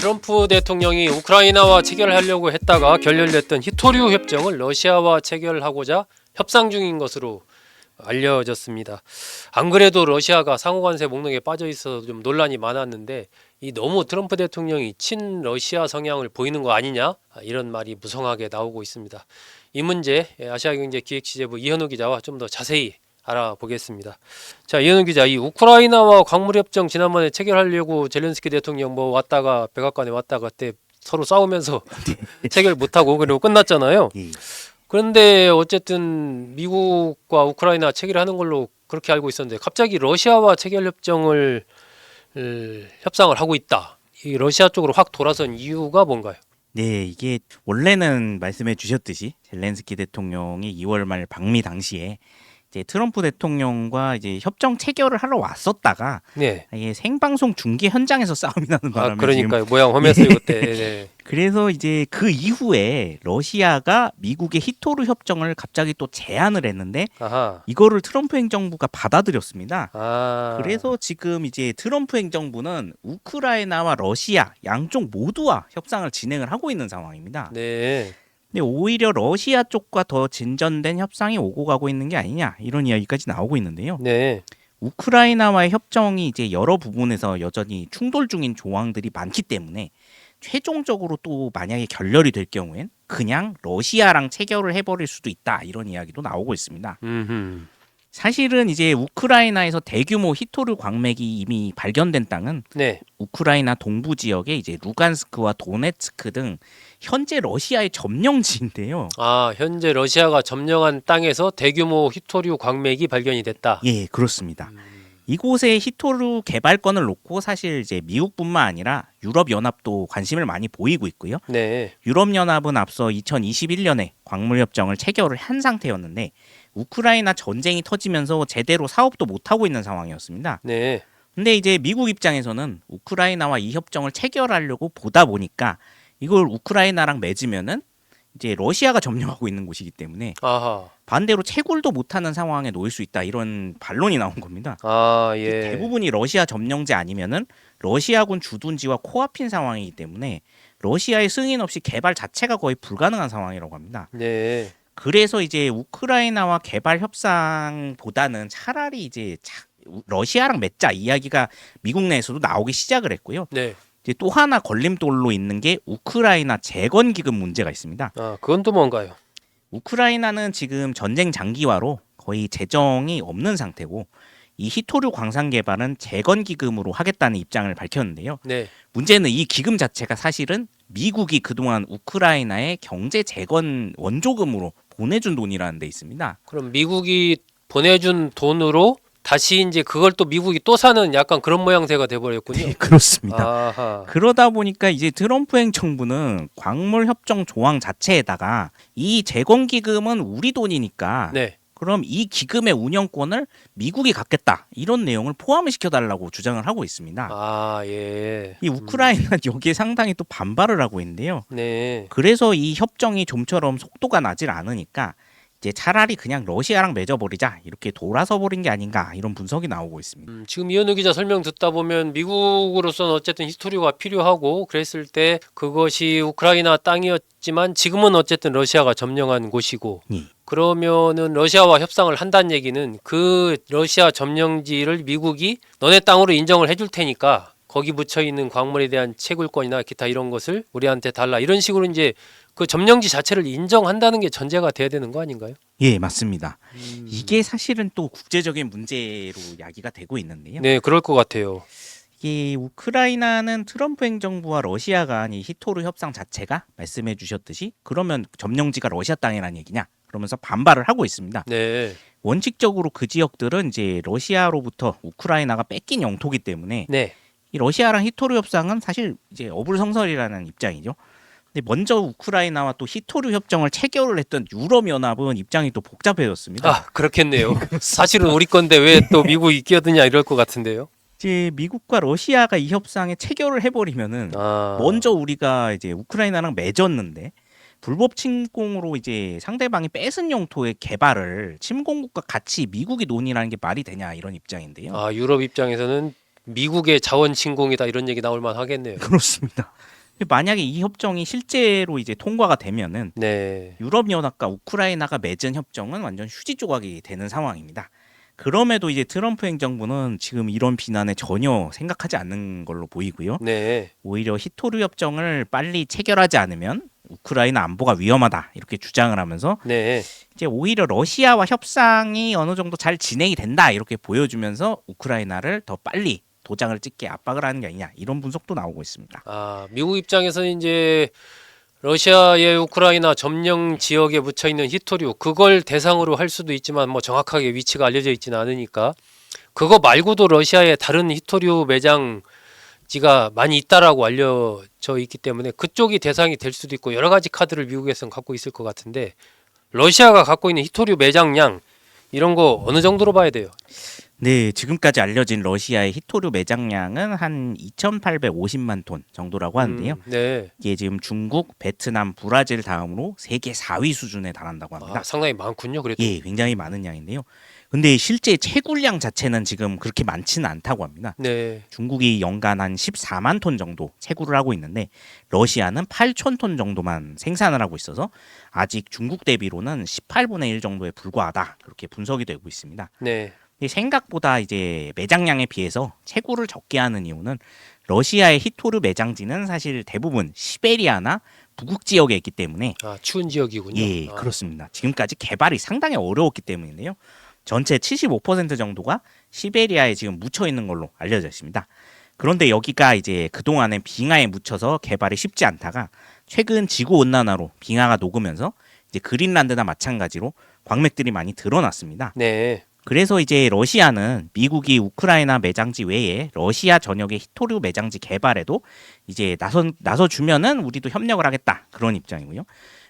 트럼프 대통령이 우크라이나와 체결하려고 했다가 결렬됐던 히토류 협정을 러시아와 체결하고자 협상 중인 것으로 알려졌습니다. 안 그래도 러시아가 상호관세 목록에 빠져 있어서 좀 논란이 많았는데 이 너무 트럼프 대통령이 친러시아 성향을 보이는 거 아니냐? 이런 말이 무성하게 나오고 있습니다. 이 문제 아시아경제기획취재부 이현우 기자와 좀 더 자세히 알아보겠습니다. 자, 이현우 기자, 이 우크라이나와 광물협정 지난번에 체결하려고 젤렌스키 대통령 왔다가 백악관에 왔다가 그때 서로 싸우면서 체결 못하고 그리고 끝났잖아요. 그런데 어쨌든 미국과 우크라이나 체결하는 걸로 그렇게 알고 있었는데 갑자기 러시아와 체결 협정을 협상을 하고 있다. 이 러시아 쪽으로 확 돌아선 이유가 뭔가요? 네, 이게 원래는 말씀해 주셨듯이 젤렌스키 대통령이 2월 말 방미 당시에 이제 트럼프 대통령과 이제 협정 체결을 하러 왔었다가 네. 이게 생방송 중계 현장에서 싸움이 나는 바람에 그러니까요. 모양 화면에서 그때. 네. 그래서 이제 그 이후에 러시아가 미국의 히토르 협정을 갑자기 또 제안을 했는데 아하. 이거를 트럼프 행정부가 받아들였습니다. 아. 그래서 지금 이제 트럼프 행정부는 우크라이나와 러시아 양쪽 모두와 협상을 진행을 하고 있는 상황입니다. 네. 근데 오히려 러시아 쪽과 더 진전된 협상이 오고 가고 있는 게 아니냐 이런 이야기까지 나오고 있는데요. 네. 우크라이나와의 협정이 이제 여러 부분에서 여전히 충돌 중인 조항들이 많기 때문에 최종적으로 또 만약에 결렬이 될 경우엔 그냥 러시아랑 체결을 해버릴 수도 있다 이런 이야기도 나오고 있습니다. 음흠. 사실은 이제 우크라이나에서 대규모 히토르 광맥이 이미 발견된 땅은 네. 우크라이나 동부 지역의 이제 루간스크와 도네츠크 등 현재 러시아의 점령지인데요. 아, 현재 러시아가 점령한 땅에서 대규모 히토류 광맥이 발견이 됐다. 예, 그렇습니다. 이곳에 히토르 개발권을 놓고 사실 이제 미국뿐만 아니라 유럽연합도 관심을 많이 보이고 있고요. 네. 유럽연합은 앞서 2021년에 광물협정을 체결을 한 상태였는데 우크라이나 전쟁이 터지면서 제대로 사업도 못하고 있는 상황이었습니다. 네. 근데 이제 미국 입장에서는 우크라이나와 이 협정을 체결하려고 보다 보니까 이걸 우크라이나랑 맺으면은 이제 러시아가 점령하고 있는 곳이기 때문에 아하. 반대로 채굴도 못하는 상황에 놓일 수 있다 이런 반론이 나온 겁니다. 아, 예. 대부분이 러시아 점령지 아니면은 러시아군 주둔지와 코앞인 상황이기 때문에 러시아의 승인 없이 개발 자체가 거의 불가능한 상황이라고 합니다. 네. 그래서 이제 우크라이나와 개발 협상보다는 차라리 이제 러시아랑 맺자 이야기가 미국 내에서도 나오기 시작을 했고요. 네. 이제 또 하나 걸림돌로 있는 게 우크라이나 재건 기금 문제가 있습니다. 아, 그건 또 뭔가요? 우크라이나는 지금 전쟁 장기화로 거의 재정이 없는 상태고 이 히토류 광산 개발은 재건 기금으로 하겠다는 입장을 밝혔는데요. 네. 문제는 이 기금 자체가 사실은 미국이 그동안 우크라이나에 경제 재건 원조금으로 보내준 돈이라는 데 있습니다. 그럼 미국이 보내준 돈으로 다시 이제 그걸 또 미국이 또 사는 약간 그런 모양새가 돼버렸군요. 네, 그렇습니다. 아하. 그러다 보니까 이제 트럼프 행정부는 광물 협정 조항 자체에다가 이 재건 기금은 우리 돈이니까 네. 그럼 이 기금의 운영권을 미국이 갖겠다 이런 내용을 포함을 시켜달라고 주장을 하고 있습니다. 아, 예. 이 우크라이나는 여기에 상당히 또 반발을 하고 있는데요. 네. 그래서 이 협정이 좀처럼 속도가 나질 않으니까 이제 차라리 그냥 러시아랑 맺어버리자 이렇게 돌아서 버린 게 아닌가 이런 분석이 나오고 있습니다. 지금 이현우 기자 설명 듣다 보면 미국으로서는 어쨌든 히스토리가 필요하고 그랬을 때 그것이 우크라이나 땅이었지만 지금은 어쨌든 러시아가 점령한 곳이고 예. 그러면은 러시아와 협상을 한다는 얘기는 그 러시아 점령지를 미국이 너네 땅으로 인정을 해줄 테니까 거기 묻혀 있는 광물에 대한 채굴권이나 기타 이런 것을 우리한테 달라 이런 식으로 이제 그 점령지 자체를 인정한다는 게 전제가 돼야 되는 거 아닌가요? 예, 맞습니다. 이게 사실은 또 국제적인 문제로 야기가 되고 있는데요. 네, 그럴 것 같아요. 이 우크라이나는 트럼프 행정부와 러시아 간 이 히토르 협상 자체가 말씀해 주셨듯이 그러면 점령지가 러시아 땅이라는 얘기냐? 그러면서 반발을 하고 있습니다. 네. 원칙적으로 그 지역들은 이제 러시아로부터 우크라이나가 뺏긴 영토기 때문에 네. 이 러시아랑 히토르 협상은 사실 이제 어불성설이라는 입장이죠. 근데 먼저 우크라이나와 또 히토르 협정을 체결을 했던 유럽연합은 입장이 또 복잡해졌습니다. 아, 그렇겠네요. 사실은 우리 건데 왜 또 미국이 끼어드냐 이럴 것 같은데요. 이제 미국과 러시아가 이 협상에 체결을 해버리면은 먼저 우리가 이제 우크라이나랑 맺었는데 불법 침공으로 이제 상대방이 뺏은 영토의 개발을 침공국과 같이 미국이 논의라는 게 말이 되냐 이런 입장인데요. 아, 유럽 입장에서는 미국의 자원 침공이다 이런 얘기 나올 만 하겠네요. 그렇습니다. 만약에 이 협정이 실제로 이제 통과가 되면은 네. 유럽연합과 우크라이나가 맺은 협정은 완전 휴지 조각이 되는 상황입니다. 그럼에도 이제 트럼프 행정부는 지금 이런 비난에 전혀 생각하지 않는 걸로 보이고요. 네. 오히려 히토류 협정을 빨리 체결하지 않으면 우크라이나 안보가 위험하다 이렇게 주장을 하면서 네. 이제 오히려 러시아와 협상이 어느 정도 잘 진행이 된다 이렇게 보여주면서 우크라이나를 더 빨리 도장을 찍게 압박을 하는 게 아니냐 이런 분석도 나오고 있습니다. 아, 미국 입장에서는 이제 러시아의 우크라이나 점령 지역에 묻혀 있는 히토류 그걸 대상으로 할 수도 있지만 뭐 정확하게 위치가 알려져 있지는 않으니까 그거 말고도 러시아의 다른 히토류 매장지가 많이 있다라고 알려져 있기 때문에 그쪽이 대상이 될 수도 있고 여러 가지 카드를 미국에서는 갖고 있을 것 같은데 러시아가 갖고 있는 히토류 매장량 이런 거 어느 정도로 봐야 돼요? 네, 지금까지 알려진 러시아의 히토류 매장량은 한 2,850만 톤 정도라고 하는데요. 네. 이게 지금 중국, 베트남, 브라질 다음으로 세계 4위 수준에 달한다고 합니다. 아, 상당히 많군요. 그래도. 예, 굉장히 많은 양인데요. 근데 실제 채굴량 자체는 지금 그렇게 많지는 않다고 합니다. 네. 중국이 연간 한 14만 톤 정도 채굴을 하고 있는데 러시아는 8천 톤 정도만 생산을 하고 있어서 아직 중국 대비로는 18분의 1 정도에 불과하다. 그렇게 분석이 되고 있습니다. 네. 생각보다 이제 매장량에 비해서 채굴을 적게 하는 이유는 러시아의 히토르 매장지는 사실 대부분 시베리아나 북극 지역에 있기 때문에 아, 추운 지역이군요. 예, 아. 그렇습니다. 지금까지 개발이 상당히 어려웠기 때문인데요. 전체 75% 정도가 시베리아에 지금 묻혀 있는 걸로 알려져 있습니다. 그런데 여기가 이제 그동안에 빙하에 묻혀서 개발이 쉽지 않다가 최근 지구 온난화로 빙하가 녹으면서 이제 그린란드나 마찬가지로 광맥들이 많이 드러났습니다. 네. 그래서 이제 러시아는 미국이 우크라이나 매장지 외에 러시아 전역의 히토류 매장지 개발에도 이제 나서 주면은 우리도 협력을 하겠다 그런 입장이고요.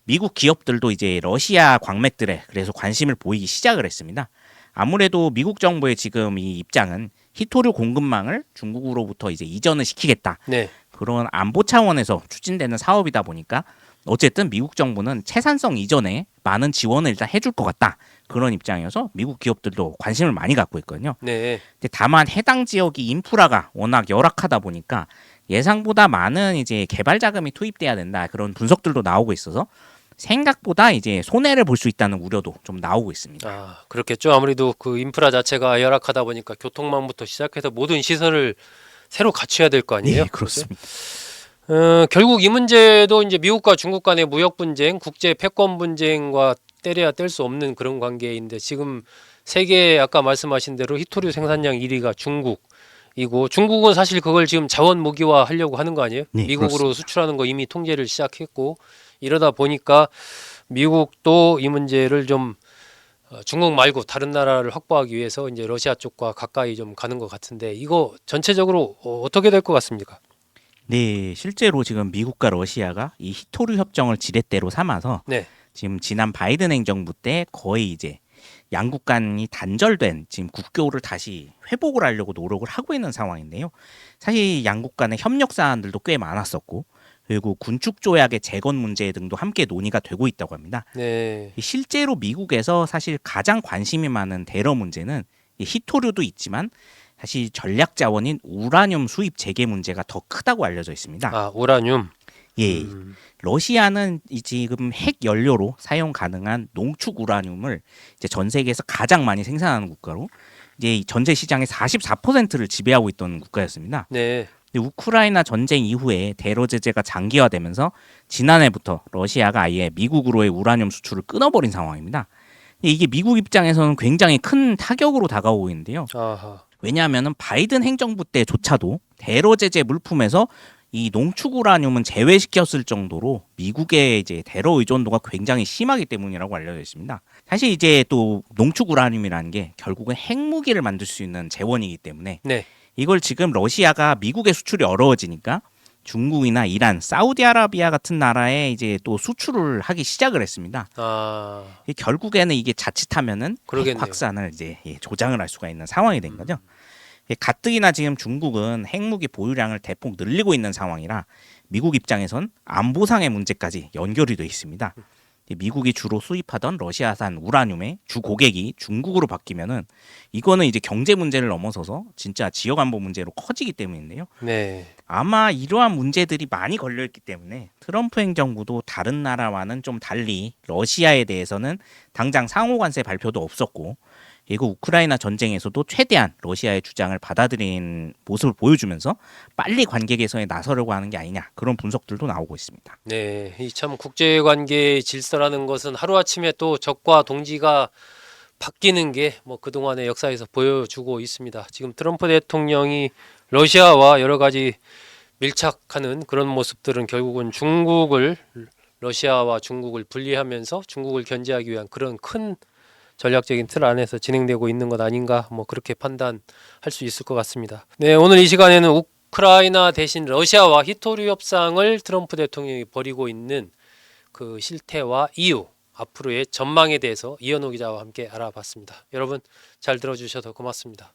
미국 기업들도 이제 러시아 광맥들에 그래서 관심을 보이기 시작을 했습니다. 아무래도 미국 정부의 지금 이 입장은 히토류 공급망을 중국으로부터 이제 이전을 시키겠다. 네. 그런 안보 차원에서 추진되는 사업이다 보니까 어쨌든 미국 정부는 채산성 이전에 많은 지원을 일단 해줄 것 같다. 그런 입장이어서 미국 기업들도 관심을 많이 갖고 있거든요. 네. 근데 다만 해당 지역이 인프라가 워낙 열악하다 보니까 예상보다 많은 이제 개발 자금이 투입돼야 된다. 그런 분석들도 나오고 있어서 생각보다 이제 손해를 볼 수 있다는 우려도 좀 나오고 있습니다. 아, 그렇겠죠. 아무래도 그 인프라 자체가 열악하다 보니까 교통망부터 시작해서 모든 시설을 새로 갖춰야 될 거 아니에요? 네, 그렇습니다. 결국 이 문제도 이제 미국과 중국 간의 무역 분쟁, 국제 패권 분쟁과 때려야 뗄 수 없는 그런 관계인데 지금 세계 아까 말씀하신 대로 히토류 생산량 1위가 중국이고 중국은 사실 그걸 지금 자원 무기화 하려고 하는 거 아니에요? 네, 미국으로 그렇습니다. 수출하는 거 이미 통제를 시작했고 이러다 보니까 미국도 이 문제를 좀 중국 말고 다른 나라를 확보하기 위해서 이제 러시아 쪽과 가까이 좀 가는 것 같은데 이거 전체적으로 어떻게 될 것 같습니까? 네, 실제로 지금 미국과 러시아가 이 히토류 협정을 지렛대로 삼아서 네. 지금 지난 바이든 행정부 때 거의 이제 양국 간이 단절된 지금 국교를 다시 회복을 하려고 노력을 하고 있는 상황인데요. 사실 양국 간의 협력 사안들도 꽤 많았었고 그리고 군축 조약의 재건 문제 등도 함께 논의가 되고 있다고 합니다. 네. 실제로 미국에서 사실 가장 관심이 많은 대러 문제는 이 히토류도 있지만 사실 전략 자원인 우라늄 수입 재개 문제가 더 크다고 알려져 있습니다. 아, 우라늄. 예, 러시아는 이 지금 핵 연료로 사용 가능한 농축 우라늄을 이제 전 세계에서 가장 많이 생산하는 국가로 이제 이 전체 시장의 44%를 지배하고 있던 국가였습니다. 네. 근데 우크라이나 전쟁 이후에 대러 제재가 장기화되면서 지난해부터 러시아가 아예 미국으로의 우라늄 수출을 끊어버린 상황입니다. 이게 미국 입장에서는 굉장히 큰 타격으로 다가오고 있는데요. 아하. 왜냐하면 바이든 행정부 때조차도 대러 제재 물품에서 이 농축 우라늄은 제외시켰을 정도로 미국의 이제 대러 의존도가 굉장히 심하기 때문이라고 알려져 있습니다. 사실 이제 또 농축 우라늄이라는 게 결국은 핵무기를 만들 수 있는 재원이기 때문에 네. 이걸 지금 러시아가 미국의 수출이 어려워지니까 중국이나 이란, 사우디아라비아 같은 나라에 이제 또 수출을 하기 시작을 했습니다. 아, 결국에는 이게 자칫하면은 핵 그러겠네요. 확산을 이제 조장을 할 수가 있는 상황이 된 거죠. 가뜩이나 지금 중국은 핵무기 보유량을 대폭 늘리고 있는 상황이라 미국 입장에선 안보상의 문제까지 연결이 돼 있습니다. 미국이 주로 수입하던 러시아산 우라늄의 주 고객이 중국으로 바뀌면은 이거는 이제 경제 문제를 넘어서서 진짜 지역 안보 문제로 커지기 때문인데요. 네. 아마 이러한 문제들이 많이 걸려 있기 때문에 트럼프 행정부도 다른 나라와는 좀 달리 러시아에 대해서는 당장 상호 관세 발표도 없었고, 그리고 우크라이나 전쟁에서도 최대한 러시아의 주장을 받아들인 모습을 보여주면서 빨리 관계 개선에 나서려고 하는 게 아니냐, 그런 분석들도 나오고 있습니다. 네, 이 참 국제관계의 질서라는 것은 하루아침에 또 적과 동지가 바뀌는 게 뭐 그동안의 역사에서 보여주고 있습니다. 지금 트럼프 대통령이 러시아와 여러 가지 밀착하는 그런 모습들은 결국은 러시아와 중국을 분리하면서 중국을 견제하기 위한 그런 큰 전략적인 틀 안에서 진행되고 있는 것 아닌가, 뭐 그렇게 판단할 수 있을 것 같습니다. 네, 오늘 이 시간에는 우크라이나 대신 러시아와 히토류 협상을 트럼프 대통령이 벌이고 있는 그 실태와 이유, 앞으로의 전망에 대해서 이현호 기자와 함께 알아봤습니다. 여러분 잘 들어주셔서 고맙습니다.